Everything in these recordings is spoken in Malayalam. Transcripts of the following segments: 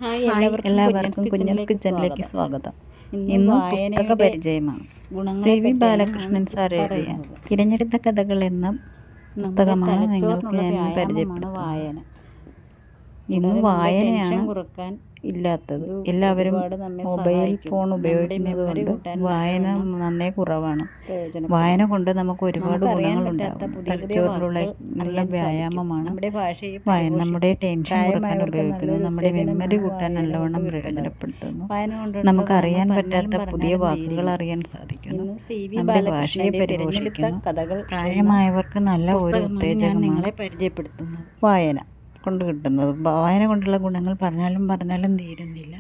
ഹായ് എല്ലാവർക്കും കുഞ്ഞൻസ് കിച്ചണിലേക്ക് സ്വാഗതം. ഇന്നും പുസ്തക പരിചയമാണ്. സി.വി. ബാലകൃഷ്ണൻ സാർ എഴുതിയ തിരഞ്ഞെടുത്ത കഥകൾ എന്ന പുസ്തകമാണ് നിങ്ങൾക്ക് ഞാൻ പരിചയപ്പെടുത്തുന്നത്. ഇന്ന് വായനയാണ് ഇല്ലാത്തത്. എല്ലാവരും മൊബൈൽ ഫോൺ ഉപയോഗിക്കുന്നത് കൊണ്ട് വായന നന്നേ കുറവാണ്. വായന കൊണ്ട് നമുക്ക് ഒരുപാട് ഗുണങ്ങളുണ്ടാകും. തലച്ചോറിലുള്ള നല്ല വ്യായാമമാണ് വായന. നമ്മുടെ ടെൻഷൻ കുറക്കാൻ ഉപയോഗിക്കുന്നു. നമ്മുടെ മെമ്മറി കൂട്ടാൻ നല്ലവണ്ണം പ്രയോജനപ്പെടുത്തുന്നു. നമുക്കറിയാൻ പറ്റാത്ത പുതിയ വാക്കുകൾ അറിയാൻ സാധിക്കുന്നു. നമ്മുടെ ഭാഷയെ പരിപോഷിക്കുന്നു. പ്രായമായവർക്ക് നല്ല ഒരു ഉത്തേജകമാണ് പരിചയപ്പെടുത്തുന്നത് വായന കൊണ്ട് കിട്ടുന്നത്. വായന കൊണ്ടുള്ള ഗുണങ്ങൾ പറഞ്ഞാലും തീരുന്നില്ല.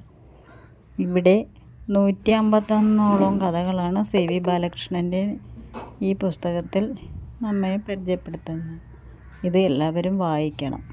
ഇവിടെ 151ഓളം കഥകളാണ് സി.വി. ബാലകൃഷ്ണൻ്റെ ഈ പുസ്തകത്തിൽ നമ്മെ പരിചയപ്പെടുത്തുന്നത്. ഇത് എല്ലാവരും വായിക്കണം.